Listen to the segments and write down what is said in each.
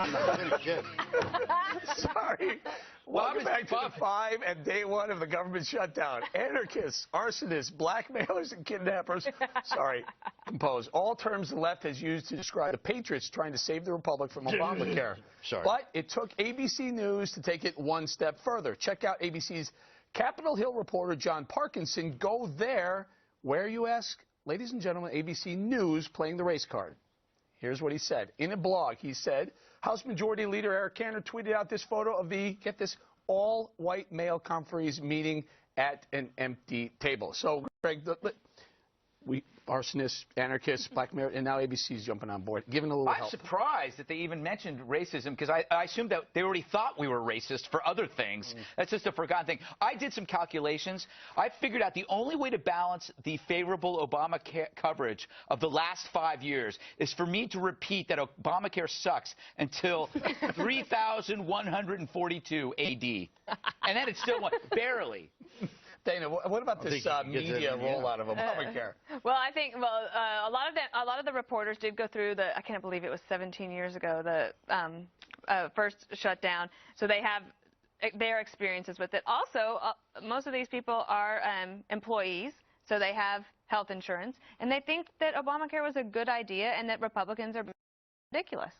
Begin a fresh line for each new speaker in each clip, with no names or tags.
I'm not finished yet.
Sorry. Welcome back to the 5 and day 1 of the government shutdown. Anarchists, arsonists, blackmailers, and kidnappers. Sorry, compose. All terms the left has used to describe the patriots trying to save the republic from Obamacare.
Sorry.
But it took ABC News to take it one step further. Check out ABC's Capitol Hill reporter John Parkinson. Go there. Where, you ask? Ladies and gentlemen, ABC News playing the race card. Here's what he said. In a blog, he said, House Majority Leader Eric Cantor tweeted out this photo of the, get this, all-white male conferees meeting at an empty table. So, Greg, we arsonists, anarchists, blackmail, and now ABC's jumping on board, giving a little help.
I'm surprised that they even mentioned racism, because I assumed that they already thought we were racist for other things. That's just a forgotten thing. I did some calculations. I figured out the only way to balance the favorable Obamacare coverage of the last 5 years is for me to repeat that Obamacare sucks until 3142 AD. And then it still won, barely.
Dana, what about this media rollout of Obamacare?
Well, I think a lot of the reporters did go through the. I can't believe it was 17 years ago, the first shutdown. So they have their experiences with it. Also, most of these people are employees, so they have health insurance, and they think that Obamacare was a good idea and that Republicans are ridiculous.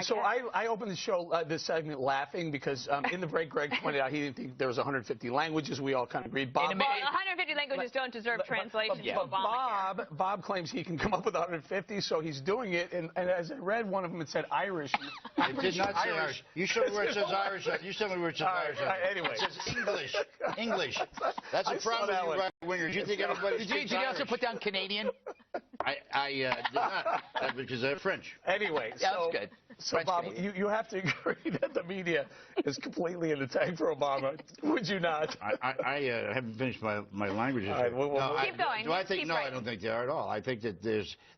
So I opened the show, this segment, laughing because in the break, Greg pointed out he didn't think there was 150 languages. We all kind of agreed.
Well, 150 languages don't deserve translation to Obamacare.
Bob claims he can come up with 150, so he's doing it. And as I read one of them, it said Irish.
It did not say Irish. You showed me where it says Irish. You showed me where it says Irish.
Anyway.
It says English. English. That's a problem with you right-wingers. You think everybody speaks Irish.
Did you also put down Canadian?
I did not, because they're French.
Anyway,
yeah, that's good.
So, Bob, you have to agree that the media is completely in the tank for Obama. Would you not?
I haven't finished my languages.
Right, keep going.
Do I think? No, I don't think they are at all. I think that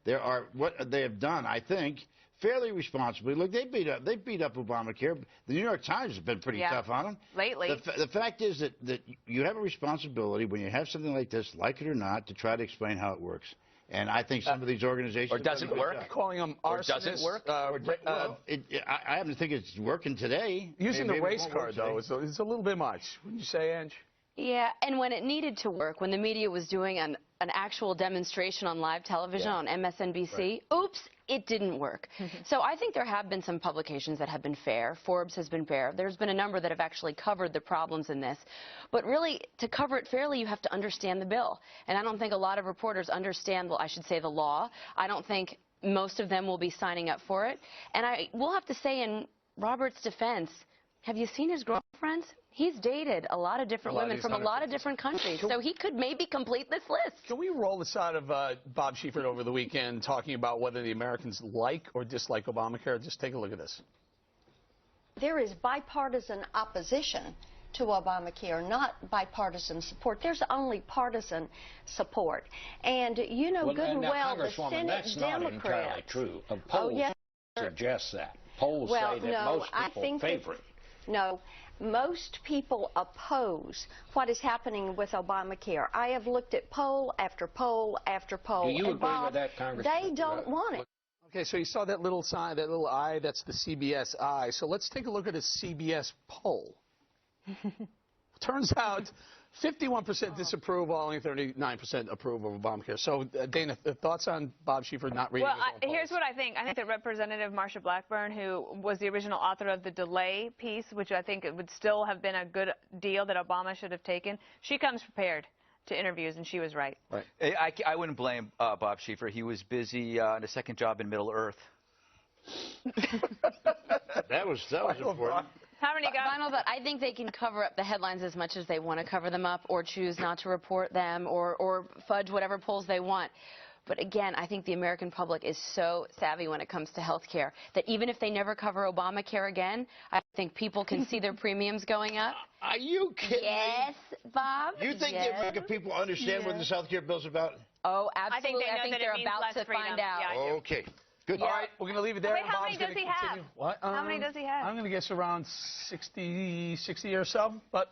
there are what they have done. I think fairly responsibly. Look, they beat up Obamacare. The New York Times has been pretty tough on them
lately.
The fact is that you have a responsibility when you have something like this, like it or not, to try to explain how it works. And I think some of these organizations...
Or doesn't work?
Calling them arsonists.
Or doesn't work?
I happen to think it's working today.
Using the race card, though, is a little bit much. Wouldn't you say, Ange?
Yeah, and when it needed to work, when the media was doing an actual demonstration on live television on MSNBC, oops, it didn't work. So I think there have been some publications that have been fair. Forbes has been fair. There's been a number that have actually covered the problems in this. But really, to cover it fairly, you have to understand the bill. And I don't think a lot of reporters understand, well, I should say, the law. I don't think most of them will be signing up for it. And I will have to say, in Robert's defense, have you seen his girlfriends? He's dated a lot of different women from a lot of different countries, so he could maybe complete this list.
Can we roll this out of Bob Schiefert over the weekend talking about whether the Americans like or dislike Obamacare? Just take a look at this.
There is bipartisan opposition to Obamacare, not bipartisan support. There's only partisan support. And you know good and well the Senate
that's
Democrats...
not entirely true. Polls suggest that. Polls say that most people favor it.
No, most people oppose what is happening with Obamacare. I have looked at poll after poll after poll.
Do you agree with that, Congressman?
They don't want it.
Okay, so you saw that little sign, that little I, that's the CBS I. So let's take a look at a CBS poll. Turns out 51% disapprove, while only 39% approve of Obamacare. So, Dana, thoughts on Bob Schiefert not reading his own polls?
Here's what I think. I think that Representative Marsha Blackburn, who was the original author of the delay piece, which I think it would still have been a good deal that Obama should have taken, she comes prepared to interviews, and she was right.
I wouldn't blame Bob Schiefert. He was busy on a second job in Middle Earth.
That was important.
How many got?
Final, but I think they can cover up the headlines as much as they want to cover them up, or choose not to report them, or fudge whatever polls they want. But again, I think the American public is so savvy when it comes to health care that even if they never cover Obamacare again, I think people can see their premiums going up.
Are you kidding
Yes, Bob.
You think the American people understand what this health care bill's about?
Oh, absolutely.
I think
they're about to find out.
Yeah,
okay. Good.
All right, we're going to leave it there.
Wait, how many does he have?
What?
How many does he have?
I'm going to guess around 60 or so, but